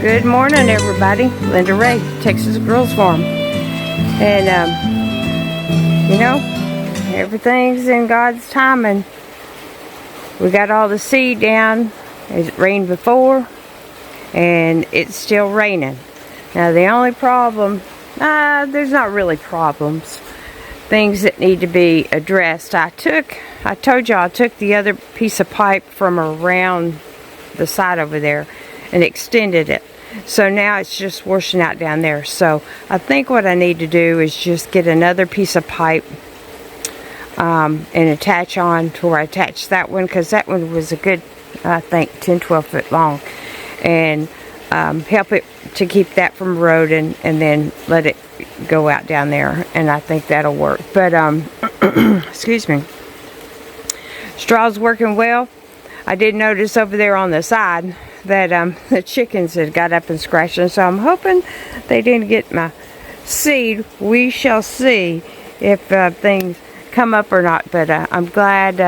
Good morning, everybody. Linda Ray, Texas Girls Farm. And, you know, everything's in God's timing. We got all the seed down. It rained before, and it's still raining. Now, the only problem, there's not really problems. Things that need to be addressed. I told y'all I took the other piece of pipe from around the side over there and extended it. So now it's just washing out down there. So I think what I need to do is just get another piece of pipe and attach on to where I attached that one, because that one was a good, I think, 10-12 foot long, and help it to keep that from eroding, and then let it go out down there, and I think that'll work. But excuse me, straw's working well. I did notice over there on the side that the chickens had got up and scratched them, so I'm hoping they didn't get my seed. We shall see if things come up or not, but I'm glad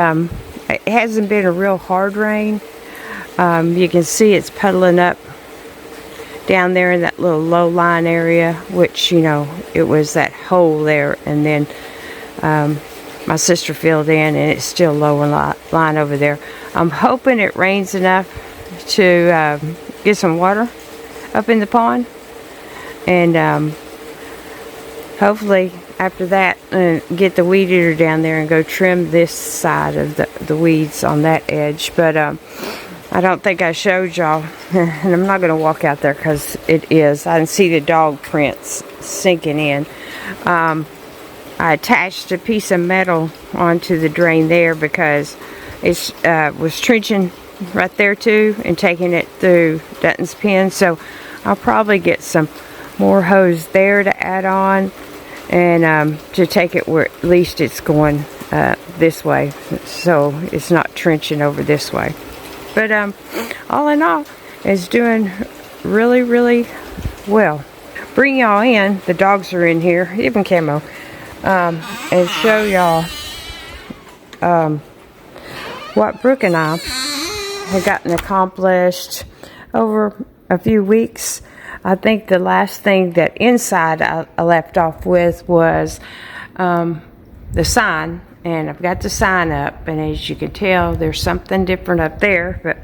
it hasn't been a real hard rain. You can see it's puddling up down there in that little low line area, which, you know, it was that hole there, and then my sister filled in, and it's still low line over there. I'm hoping it rains enough to get some water up in the pond, and hopefully after that get the weed eater down there and go trim this side of the weeds on that edge. But I don't think I showed y'all, and I'm not going to walk out there because it is. I can see the dog prints sinking in. I attached a piece of metal onto the drain there because it was trenching right there too, and taking it through Dutton's pen. So I'll probably get some more hose there to add on, and to take it where at least it's going this way, so it's not trenching over this way. But all in all, it's doing really, really well. Bring y'all in, the dogs are in here, even Camo, and show y'all what Brooke and I have gotten accomplished over a few weeks. I think the last thing that inside I left off with was the sign, and I've got the sign up, and as you can tell, there's something different up there. But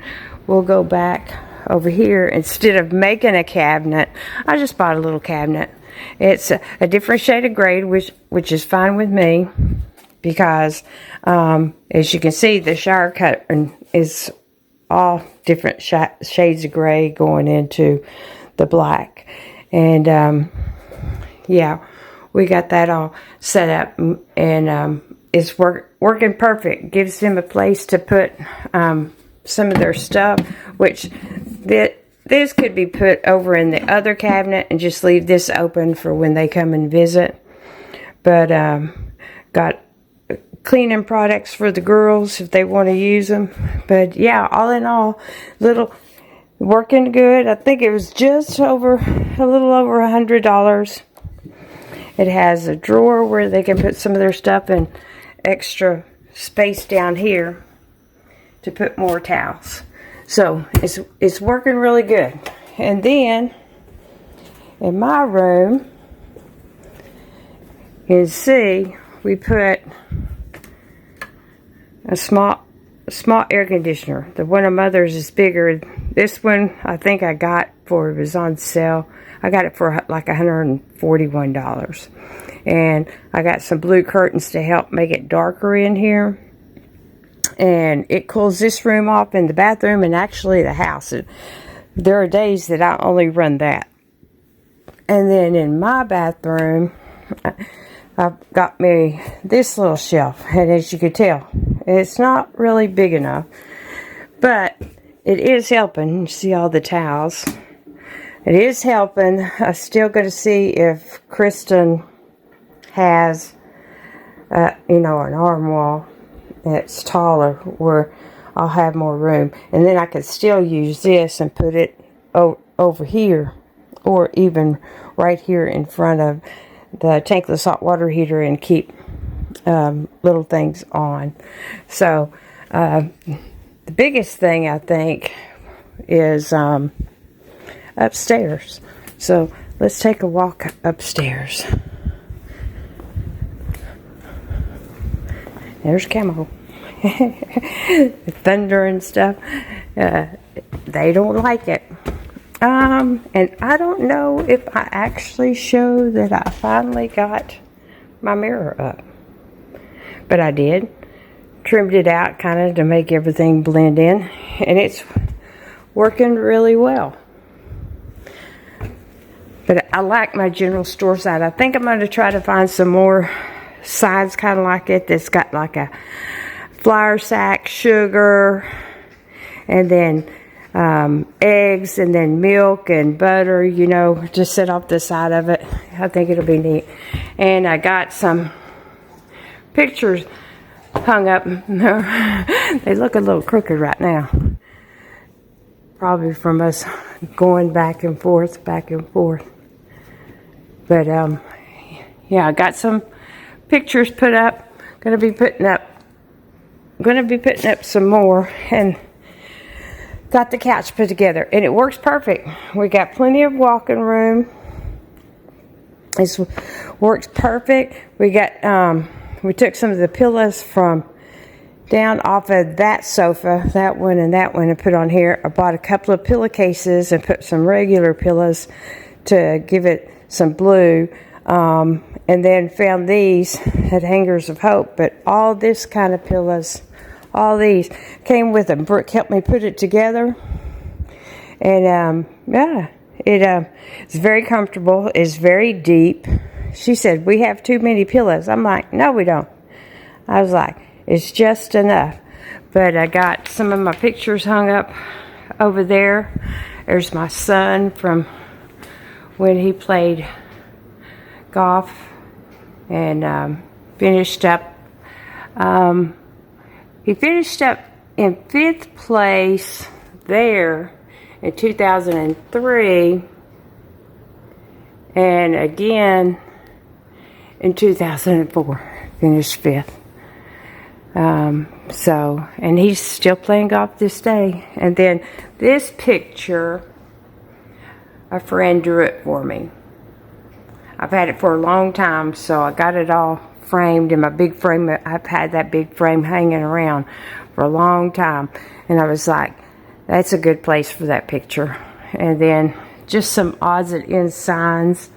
we'll go back over here. Instead of making a cabinet, I just bought a little cabinet. It's a different shade of gray, which is fine with me, because as you can see, the shower curtain is all different shades of gray going into the black. And yeah, we got that all set up, and it's working perfect. Gives them a place to put some of their stuff, which this could be put over in the other cabinet and just leave this open for when they come and visit. But got cleaning products for the girls if they want to use them. But yeah, all in all, working good. I think it was just a little over $100. It has a drawer where they can put some of their stuff, and extra space down here to put more towels. So it's working really good. And then in my room, you can see we put a small air conditioner. The one of Mother's is bigger. This one I think I got it was on sale. I got it for like $141. And I got some blue curtains to help make it darker in here. And it cools this room off, in the bathroom, and actually the house. There are days that I only run that. And then in my bathroom, I've got me this little shelf. And as you can tell, it's not really big enough, but it is helping. You see all the towels. It is helping. I'm still going to see if Kristen has, you know, an arm wall that's taller, where I'll have more room. And then I could still use this and put it over here, or even right here in front of the tankless hot water heater, and keep little things on. So the biggest thing I think is upstairs. So let's take a walk upstairs. There's Camo. Thunder and stuff. They don't like it. And I don't know if I actually show that I finally got my mirror up. But I did. Trimmed it out kind of to make everything blend in. And it's working really well. But I like my general store side. I think I'm going to try to find some more sides kind of like it that's got like a flour sack, sugar, and then eggs, and then milk and butter, you know, just set off the side of it. I think it'll be neat. And I got some pictures hung up. They look a little crooked right now. Probably from us going back and forth, back and forth. But, yeah, I got some pictures put up. Gonna be putting up some more, and got the couch put together, and it works perfect. We got plenty of walking room. It works perfect. We got we took some of the pillows from down off of that sofa, that one and that one, and put on here. I bought a couple of pillowcases and put some regular pillows to give it some blue. And then found these at Hangers of Hope. But all this kind of pillows, all these came with them. Brooke helped me put it together. And yeah, it's very comfortable. It's very deep. She said, we have too many pillows. I'm like, no, we don't. I was like, it's just enough. But I got some of my pictures hung up over there. There's my son from when he played golf and finished up. He finished up in 5th place there in 2003, and again in 2004 finished 5th. So, and he's still playing golf this day. And then this picture, a friend drew it for me. I've had it for a long time, so I got it all framed in my big frame. I've had that big frame hanging around for a long time. And I was like, that's a good place for that picture. And then just some odds and ends signs.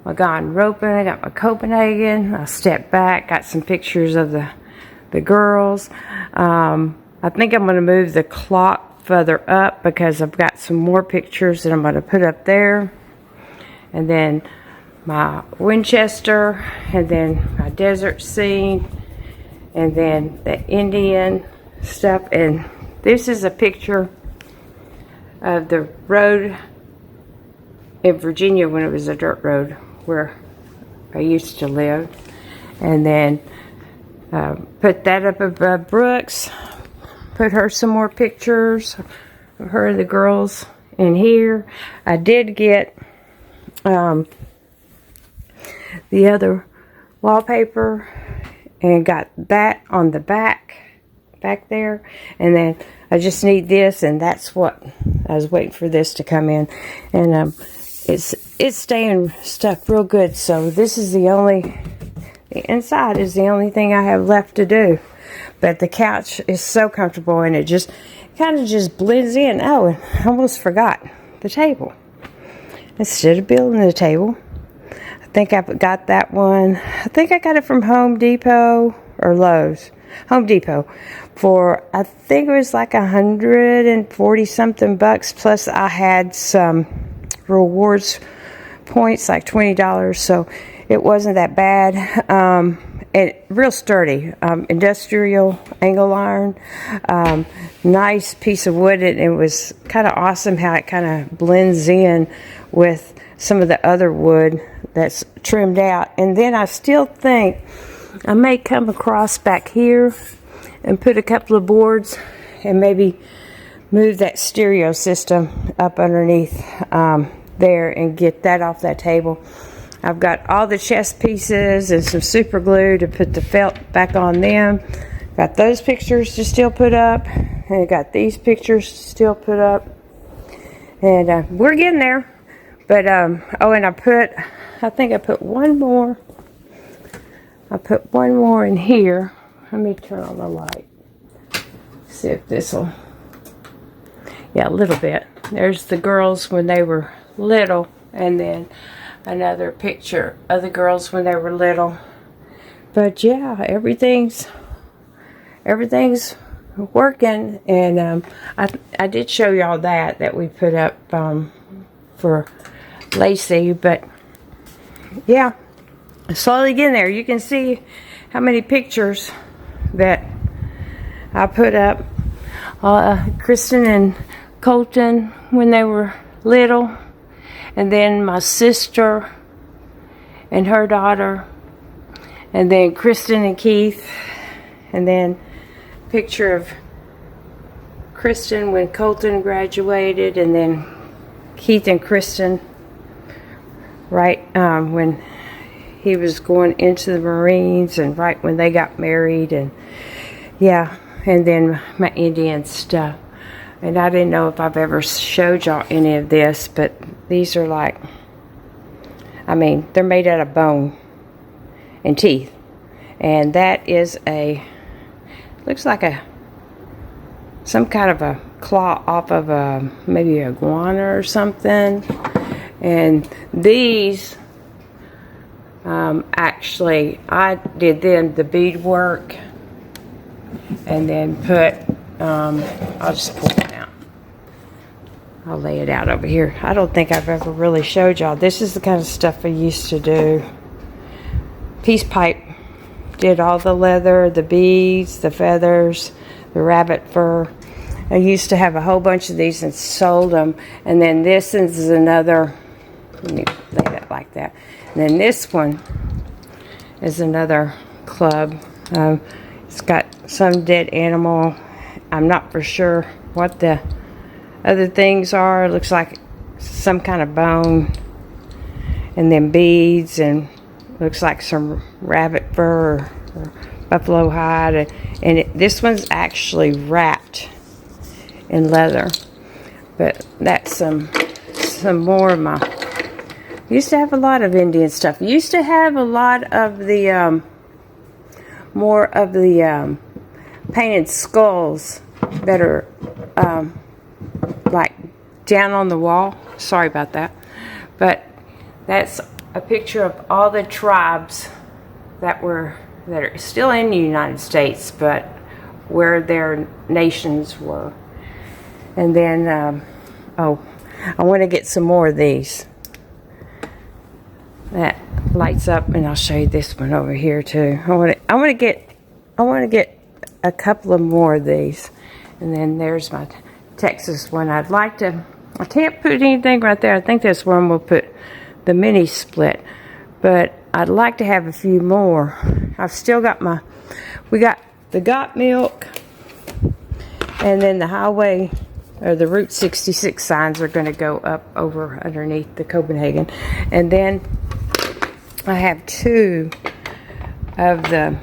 I got roping, I got my Copenhagen. I stepped back, got some pictures of the girls. I think I'm going to move the clock further up because I've got some more pictures that I'm going to put up there. And then my Winchester, and then my desert scene, and then the Indian stuff. And this is a picture of the road in Virginia when it was a dirt road where I used to live. And then put that up above Brooks, put her some more pictures of her and the girls in here. I did get the other wallpaper and got that on the back there. And then I just need this, and that's what I was waiting for this to come in. And it's staying stuck real good. So this is the inside is the only thing I have left to do. But the couch is so comfortable, and it just kind of just blends in. Oh, and I almost forgot the table. Instead of building the table, I think I got that one. I think I got it from Home Depot or Lowe's. Home Depot for, I think it was like 140 something bucks. Plus I had some rewards points, like $20. So it wasn't that bad. And real sturdy, industrial angle iron, nice piece of wood. And it was kind of awesome how it kind of blends in with some of the other wood that's trimmed out. And then I still think I may come across back here and put a couple of boards and maybe move that stereo system up underneath there and get that off that table. I've got all the chest pieces and some super glue to put the felt back on them. Got those pictures to still put up, and I got these pictures to still put up. And we're getting there. But, oh, and I think I put one more. I put one more in here. Let me turn on the light. See if this will, yeah, a little bit. There's the girls when they were little, and then another picture of the girls when they were little. But yeah, everything's working, and I did show y'all that we put up for Lacey, but yeah, slowly getting there. You can see how many pictures that I put up. Kristen and Colton when they were little, and then my sister and her daughter, and then Kristen and Keith, and then a picture of Kristen when Colton graduated, and then Keith and Kristen right when he was going into the Marines, and right when they got married, and yeah, and then my Indian stuff. And I didn't know if I've ever showed y'all any of this, but these are like, I mean, they're made out of bone and teeth. And that is looks like some kind of a claw off of maybe a iguana or something. And these, actually, I did them the beadwork, and then put, I'll just pull one out. I'll lay it out over here. I don't think I've ever really showed y'all. This is the kind of stuff I used to do. Peace pipe. Did all the leather, the beads, the feathers, the rabbit fur. I used to have a whole bunch of these and sold them. And then this is another, let me lay that like that. And then this one is another club. It's got some dead animal. I'm not for sure what the other things are. It looks like some kind of bone. And then beads, and looks like some rabbit fur or buffalo hide. And this one's actually wrapped in leather. But that's some more of my... Used to have a lot of Indian stuff. Used to have a lot of the more of the painted skulls that are like down on the wall. Sorry about that. But that's a picture of all the tribes that are still in the United States, but where their nations were. And then oh, I want to get some more of these. That lights up, and I'll show you this one over here too. I want to get a couple of more of these. And then there's my Texas one. I can't put anything right there. I think that's where I'm going to put the mini split. But I'd like to have a few more. I've still got we got the Got Milk, and then the highway, or the Route 66 signs are going to go up over underneath the Copenhagen. And then I have two of the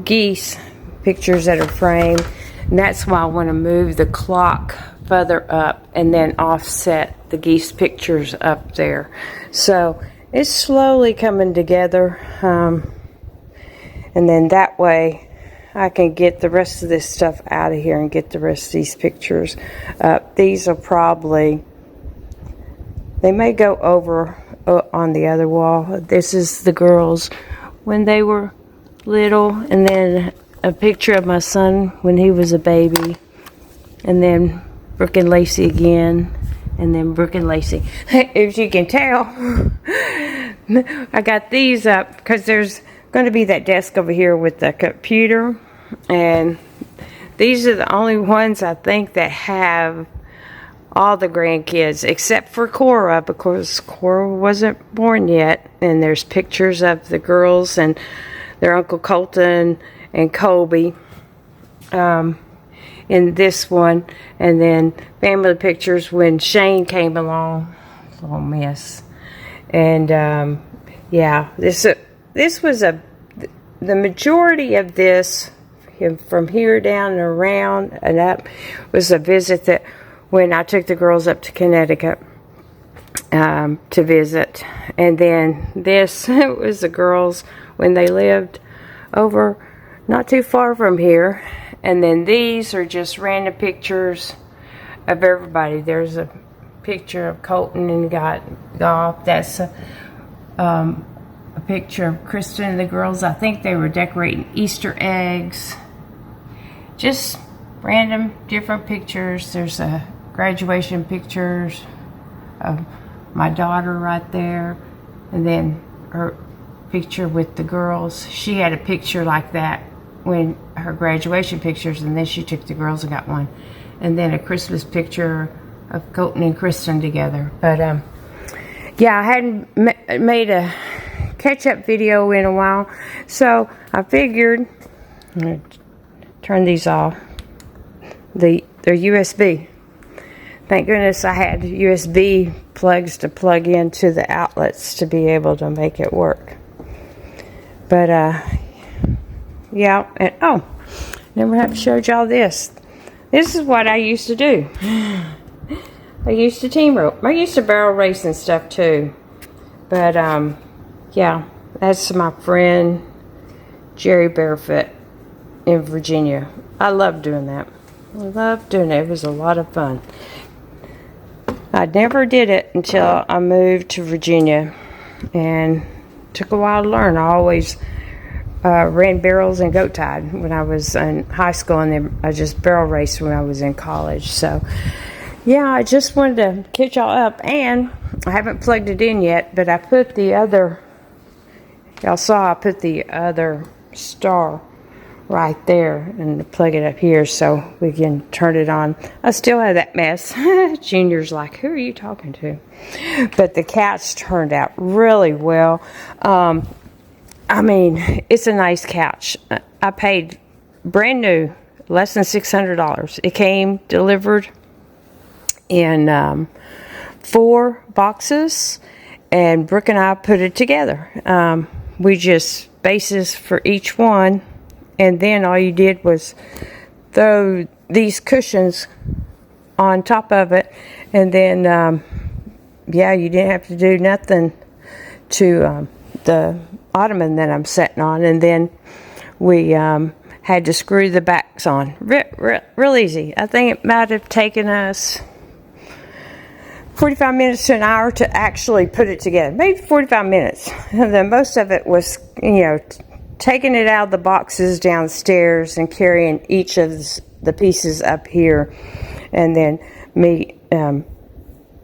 geese pictures that are framed. And that's why I want to move the clock further up and then offset the geese pictures up there. So it's slowly coming together. And then that way I can get the rest of this stuff out of here and get the rest of these pictures up. These are probably, they may go over on the other wall. This is the girls when they were little, and then a picture of my son when he was a baby, and then Brooke and Lacey again, and then Brooke and Lacey. If you can tell, I got these up because there's going to be that desk over here with the computer, and these are the only ones I think that have all the grandkids except for Cora, because Cora wasn't born yet. And there's pictures of the girls and their Uncle Colton and Colby in this one, and then family pictures when Shane came along. Little mess. And yeah, this was the majority of this from here down and around and up was a visit that when I took the girls up to Connecticut to visit. And then this was the girls when they lived over not too far from here. And then these are just random pictures of everybody. There's a picture of Colton and Golf. That's a picture of Kristen and the girls. I think they were decorating Easter eggs. Just random different pictures. There's a graduation pictures of my daughter right there, and then her picture with the girls. She had a picture like that when her graduation pictures, and then she took the girls and got one, and then a Christmas picture of Colton and Kristen together. But yeah, I hadn't made a catch-up video in a while, so I figured I'm gonna turn these off. They're USB. Thank goodness I had USB plugs to plug into the outlets to be able to make it work. But yeah, and oh, never have showed y'all this. This is what I used to do. I used to team rope. I used to barrel race and stuff too. But yeah, that's my friend Jerry Barefoot in Virginia. I love doing that. I love doing it. It was a lot of fun. I never did it until I moved to Virginia, and took a while to learn. I always ran barrels and goat tied when I was in high school, and then I just barrel raced when I was in college. So yeah, I just wanted to catch y'all up, and I haven't plugged it in yet, but I put the other, y'all saw I put the other star right there and plug it up here so we can turn it on. I still have that mess. Junior's like, who are you talking to? But the couch turned out really well. I mean, it's a nice couch. I paid brand new, less than $600. It came delivered in 4 boxes, and Brooke and I put it together. We just bases for each one, and then all you did was throw these cushions on top of it, and then yeah, you didn't have to do nothing to the ottoman that I'm sitting on. And then we had to screw the backs on. Real easy. I think it might have taken us 45 minutes to an hour to actually put it together. Maybe 45 minutes. And then most of it was, you know, taking it out of the boxes downstairs and carrying each of the pieces up here. And then me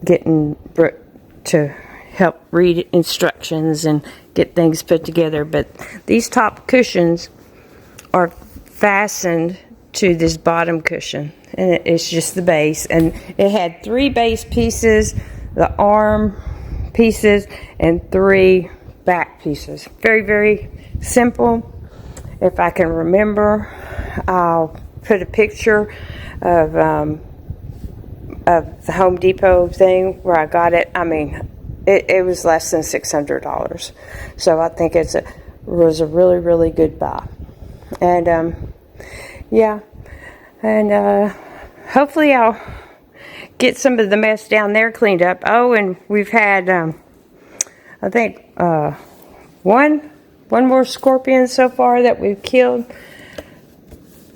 getting Brooke to help read instructions and get things put together. But these top cushions are fastened to this bottom cushion, and it's just the base, and it had 3 base pieces, the arm pieces, and 3 back pieces. Very, very simple. If I can remember, I'll put a picture of the Home Depot thing where I got it. I mean, it was less than $600, so I think it was a really, really good buy. And yeah, and hopefully I'll get some of the mess down there cleaned up. Oh, and we've had I think one more scorpion so far that we've killed,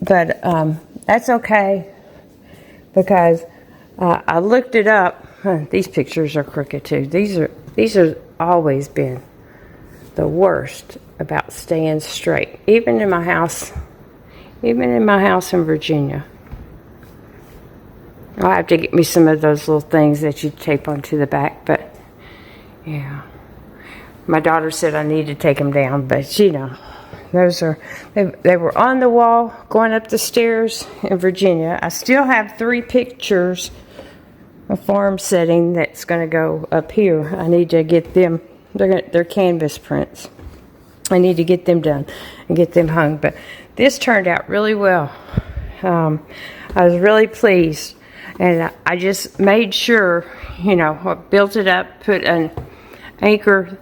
but that's okay, because I looked it up. These pictures are crooked too. These are always been the worst about staying straight, even in my house in Virginia. I'll have to get me some of those little things that you tape onto the back. But yeah, my daughter said I need to take them down, but you know, those are, they were on the wall going up the stairs in Virginia. I still have 3 pictures, a farm setting that's going to go up here. I need to get them. They're canvas prints. I need to get them done and get them hung. But this turned out really well. I was really pleased, and I just made sure, you know, I built it up, put an anchor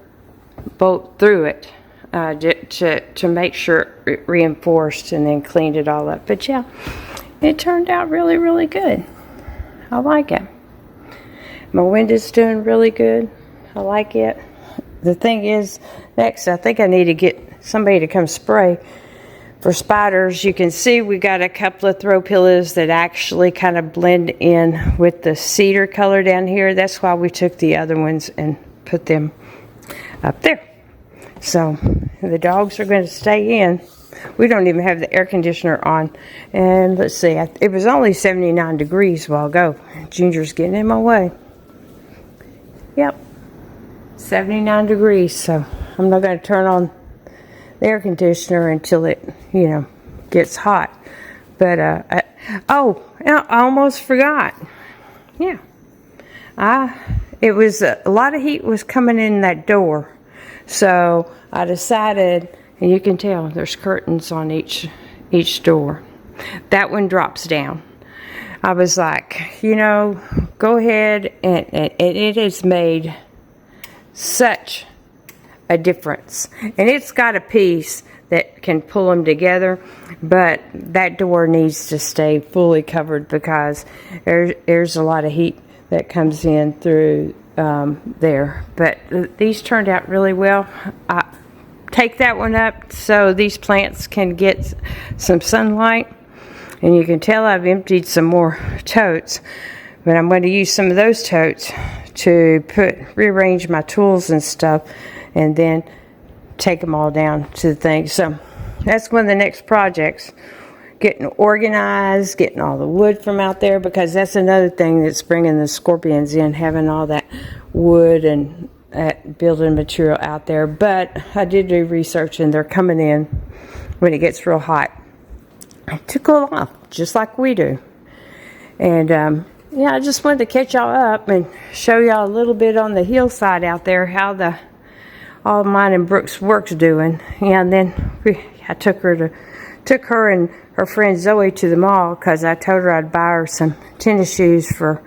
bolt through it to make sure it reinforced, and then cleaned it all up. But yeah, it turned out really, really good. I like it. My window's doing really good. I like it. The thing is, next, I think I need to get somebody to come spray for spiders. You can see we got a couple of throw pillows that actually kind of blend in with the cedar color down here. That's why we took the other ones and put them up there. So the dogs are going to stay in. We don't even have the air conditioner on. And let's see, it was only 79 degrees a while ago. Ginger's getting in my way. Yep, 79 degrees. So I'm not going to turn on the air conditioner until it, gets hot. But, I almost forgot. Yeah. It was, a lot of heat was coming in that door. So I decided, and you can tell there's curtains on each door. That one drops down. I was like, go ahead, and it has made such a difference. And it's got a piece that can pull them together, but that door needs to stay fully covered because there's a lot of heat that comes in through there. But these turned out really well. Take that one up so these plants can get some sunlight. And you can tell I've emptied some more totes, but I'm going to use some of those totes to rearrange my tools and stuff, and then take them all down to the thing. So that's one of the next projects, getting organized, getting all the wood from out there, because that's another thing that's bringing the scorpions in, having all that wood and building material out there. But I did do research, and they're coming in when it gets real hot to cool off, just like we do. And I just wanted to catch y'all up and show y'all a little bit on the hillside out there, how all mine and Brooke's work's doing. And then I took her and her friend Zoe to the mall because I told her I'd buy her some tennis shoes for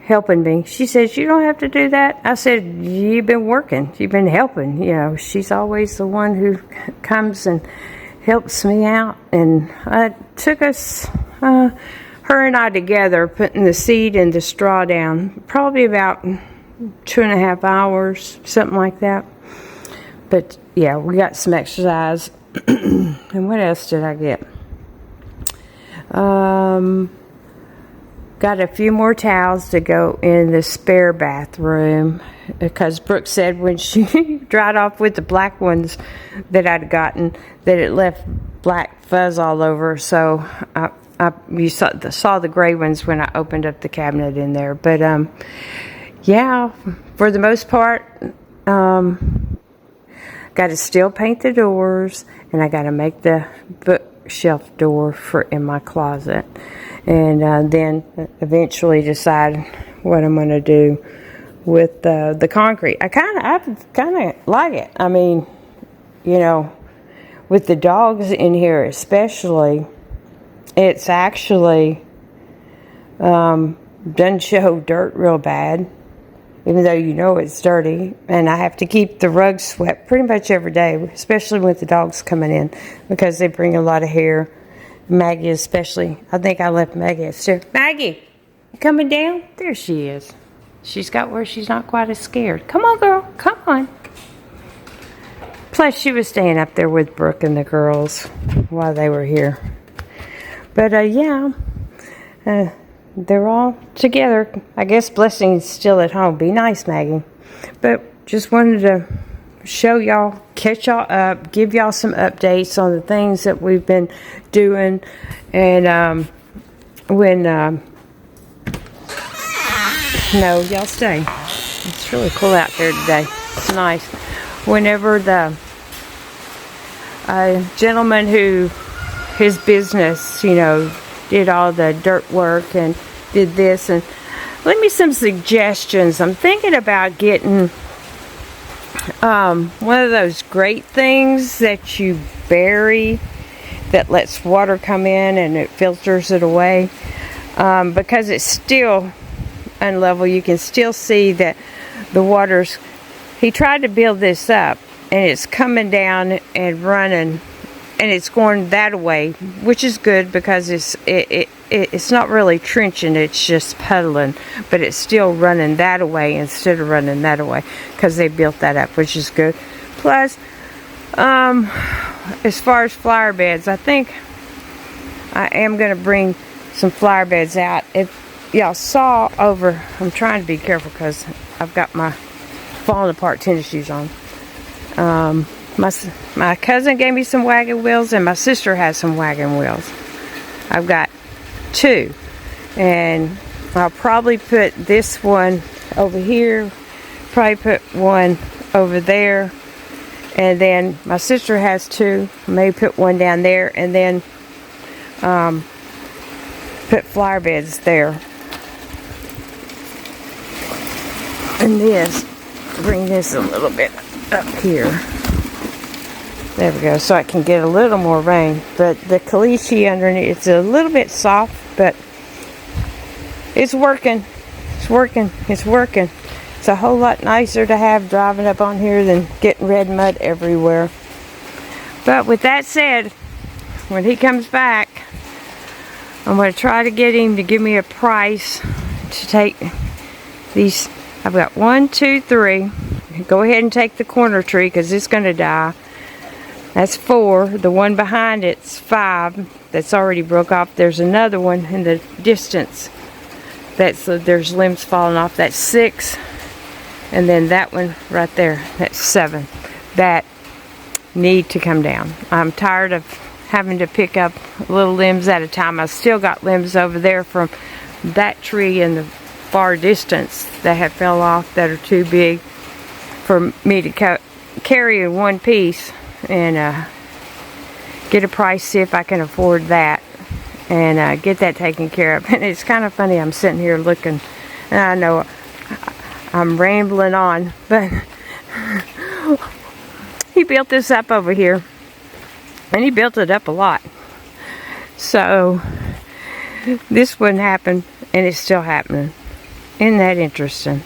helping me. She said, "You don't have to do that." I said, "You've been working. You've been helping. She's always the one who comes and helps me out." And I took us, her and I together, putting the seed and the straw down, probably about 2.5 hours, something like that. But yeah, we got some exercise. And what else did I get? Got a few more towels to go in the spare bathroom, because Brooke said when she dried off with the black ones that I'd gotten, that it left black fuzz all over. So you saw the gray ones when I opened up the cabinet in there. But yeah, for the most part, got to still paint the doors, and I got to make the bookshelf door in my closet. And then eventually decide what I'm going to do with the concrete. I kind of like it. I mean, with the dogs in here especially, it's actually doesn't show dirt real bad, even though it's dirty. And I have to keep the rugs swept pretty much every day, especially with the dogs coming in, because they bring a lot of hair. Maggie especially. I think I left Maggie upstairs. Maggie, you coming down? There she is. She's got where she's not quite as scared. Come on, girl. Come on. Plus, she was staying up there with Brooke and the girls while they were here. But, they're all together. I guess Blessing's still at home. Be nice, Maggie. But just wanted to show y'all, catch y'all up, give y'all some updates on the things that we've been doing. And no, y'all stay. It's really cool out there today. It's nice. Whenever the gentleman who his business, did all the dirt work and did this, and leave me some suggestions. I'm thinking about getting one of those great things that you bury that lets water come in and it filters it away, because it's still unlevel. You can still see that the water's, he tried to build this up and it's coming down and running, and it's going that way, which is good because it it's not really trenching, it's just puddling, but it's still running that away instead of running that away because they built that up, which is good. Plus, as far as flower beds, I think I am going to bring some flower beds out. If y'all saw over, I'm trying to be careful because I've got my falling apart tennis shoes on. My cousin gave me some wagon wheels, and my sister has some wagon wheels. I've got 2, and I'll probably put this one over here, probably put one over there, and then my sister has 2, maybe put one down there, and then put flower beds there. And this, bring this a little bit up here. There we go, so I can get a little more rain. But the caliche underneath, it's a little bit soft, but it's working. It's working. It's working. It's a whole lot nicer to have driving up on here than getting red mud everywhere. But with that said, when he comes back, I'm going to try to get him to give me a price to take these. I've got 1, 2, 3. Go ahead and take the corner tree because it's going to die. That's 4. The one behind it's 5. That's already broke off. There's another one in the distance. There's limbs falling off. That's 6. And then that one right there. That's 7. That need to come down. I'm tired of having to pick up little limbs at a time. I still got limbs over there from that tree in the far distance that have fell off that are too big for me to carry in one piece. And get a price, see if I can afford that, and get that taken care of. And it's kind of funny, I'm sitting here looking, and I know I'm rambling on, but he built this up over here, and he built it up a lot. So this wouldn't happen, and it's still happening. Isn't that interesting?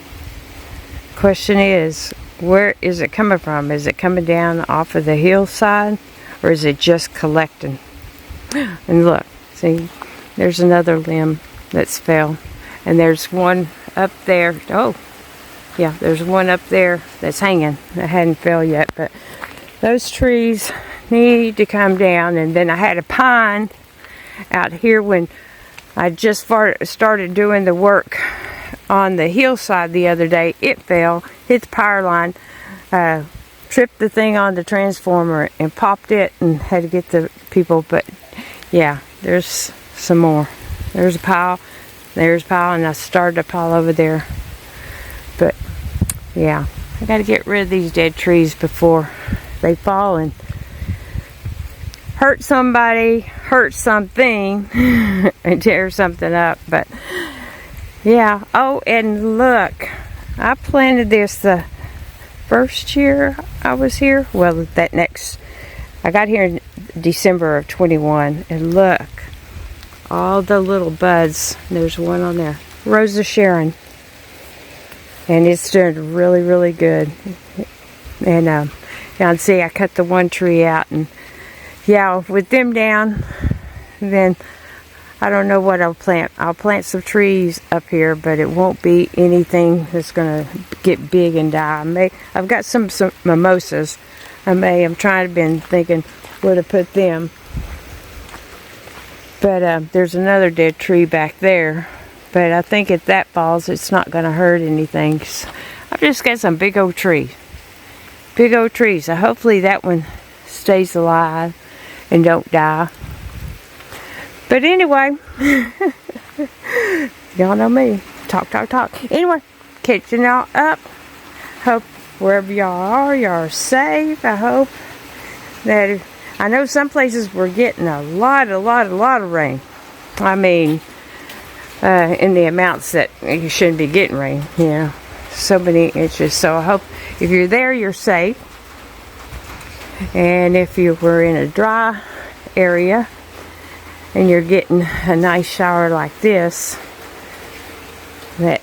Question is, where is it coming from? Is it coming down off of the hillside, or is it just collecting? And look, see, there's another limb that's fell, and there's one up there. Oh, yeah, there's one up there that's hanging that hadn't fell yet. But those trees need to come down. And then I had a pine out here when I just started doing the work on the hillside the other day. It fell, hit the power line, tripped the thing on the transformer and popped it, and had to get the people. But yeah, there's some more. There's a pile, and I started a pile over there. But yeah, I got to get rid of these dead trees before they fall and hurt somebody, hurt something, and tear something up. But yeah. Oh, and look, I planted this the first year I was here. Well, I got here in December of 21, and look, all the little buds. There's one on there, Rosa Sharon, and it's doing really, really good. And you can see I cut the one tree out, and yeah, with them down, then I don't know what I'll plant. I'll plant some trees up here, but it won't be anything that's going to get big and die. I've got some mimosas. I'm been thinking where to put them. But there's another dead tree back there. But I think if that falls, it's not going to hurt anything. I've just got some big old trees. Big old trees. So hopefully that one stays alive and don't die. But anyway, y'all know me. Talk. Anyway, catching y'all up. Hope wherever y'all are safe. I hope that, I know some places we're getting a lot of rain. I mean, in the amounts that you shouldn't be getting rain, you know. So many inches. So I hope if you're there, you're safe. And if you were in a dry area and you're getting a nice shower like this, that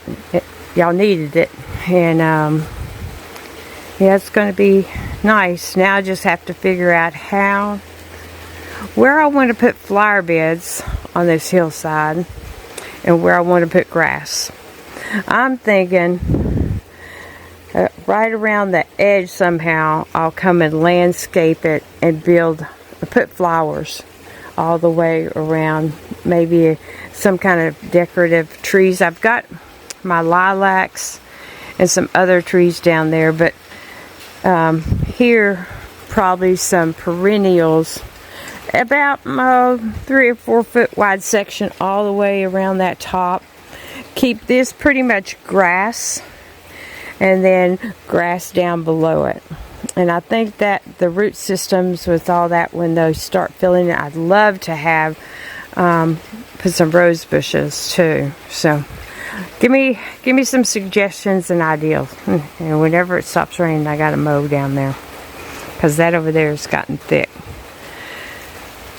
y'all needed it. And yeah, it's going to be nice. Now I just have to figure out how where I want to put flower beds on this hillside and where I want to put grass. I'm thinking right around the edge somehow I'll come and landscape it and put flowers all the way around, maybe some kind of decorative trees. I've got my lilacs and some other trees down there, but here probably some perennials, about 3 or 4 foot wide section all the way around that top. Keep this pretty much grass, and then grass down below it. And I think that the root systems with all that, when those start filling it, I'd love to have put some rose bushes too. So give me some suggestions and ideas. And whenever it stops raining, I gotta mow down there, because that over there has gotten thick.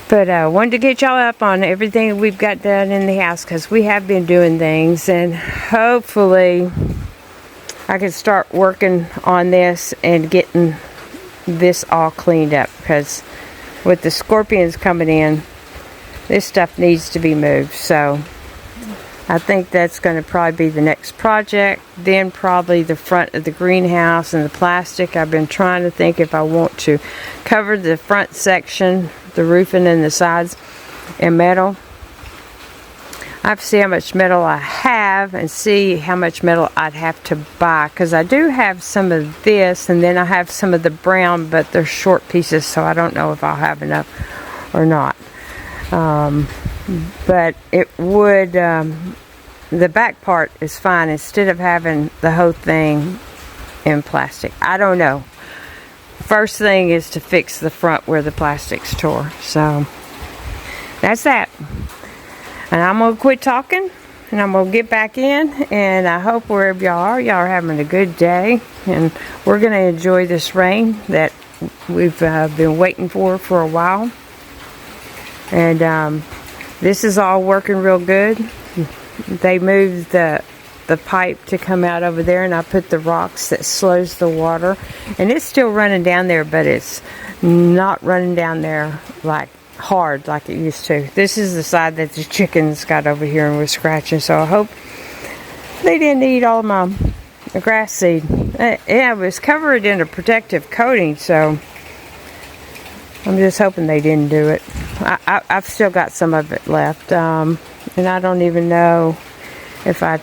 But I wanted to get y'all up on everything we've got done in the house, because we have been doing things, and hopefully I can start working on this and getting this all cleaned up, because with the scorpions coming in, this stuff needs to be moved. So I think that's going to probably be the next project. Then probably the front of the greenhouse and the plastic. I've been trying to think if I want to cover the front section, the roofing and the sides, in metal. I have to see how much metal I have and see how much metal I'd have to buy, because I do have some of this, and then I have some of the brown, but they're short pieces, so I don't know if I'll have enough or not. But it would, the back part is fine instead of having the whole thing in plastic. I don't know. First thing is to fix the front where the plastic's tore. So that's that. And I'm going to quit talking, and I'm going to get back in, and I hope wherever y'all are having a good day, and we're going to enjoy this rain that we've been waiting for a while. And this is all working real good. They moved the pipe to come out over there, and I put the rocks that slows the water, and it's still running down there, but it's not running down there like hard like it used to. This is the side that the chickens got over here and were scratching, so I hope they didn't eat all my grass seed. Yeah, it was covered in a protective coating, so I'm just hoping they didn't do it. I've still got some of it left, and I don't even know if I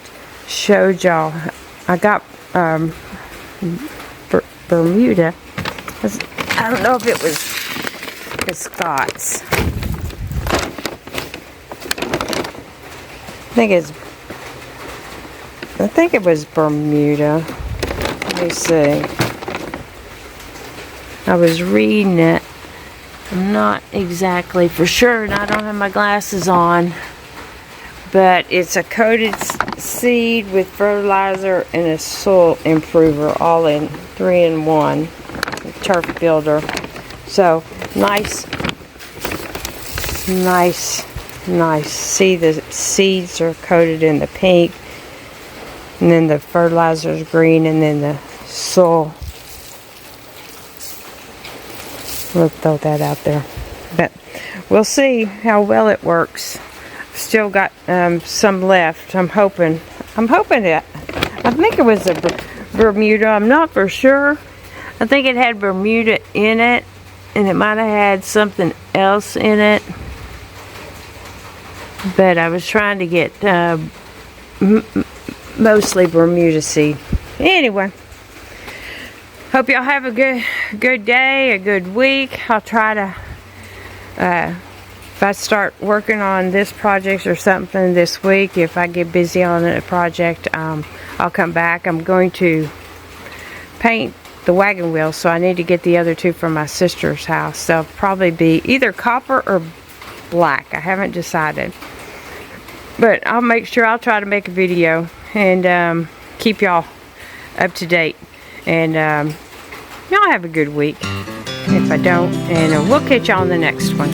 showed y'all. I got Bermuda. I don't know if it was Scott's. I think it was Bermuda. Let me see. I was reading it. I'm not exactly for sure, and I don't have my glasses on. But it's a coated seed with fertilizer and a soil improver, all in 3-in-1 turf builder. So nice. See, the seeds are coated in the pink, and then the fertilizer is green, and then the soil. We'll throw that out there, but we'll see how well it works. Still got some left. I'm hoping that, I think it was a Bermuda. I'm not for sure. I think it had Bermuda in it, and it might have had something else in it. But I was trying to get mostly Bermuda seed. Anyway, hope y'all have a good day, a good week. I'll try to, if I start working on this project or something this week, if I get busy on a project, I'll come back. I'm going to paint the wagon wheel, so I need to get the other two from my sister's house. They'll probably be either copper or black. I haven't decided, but I'll make sure. I'll try to make a video and keep y'all up to date, and y'all have a good week if I don't, and we'll catch y'all on the next one.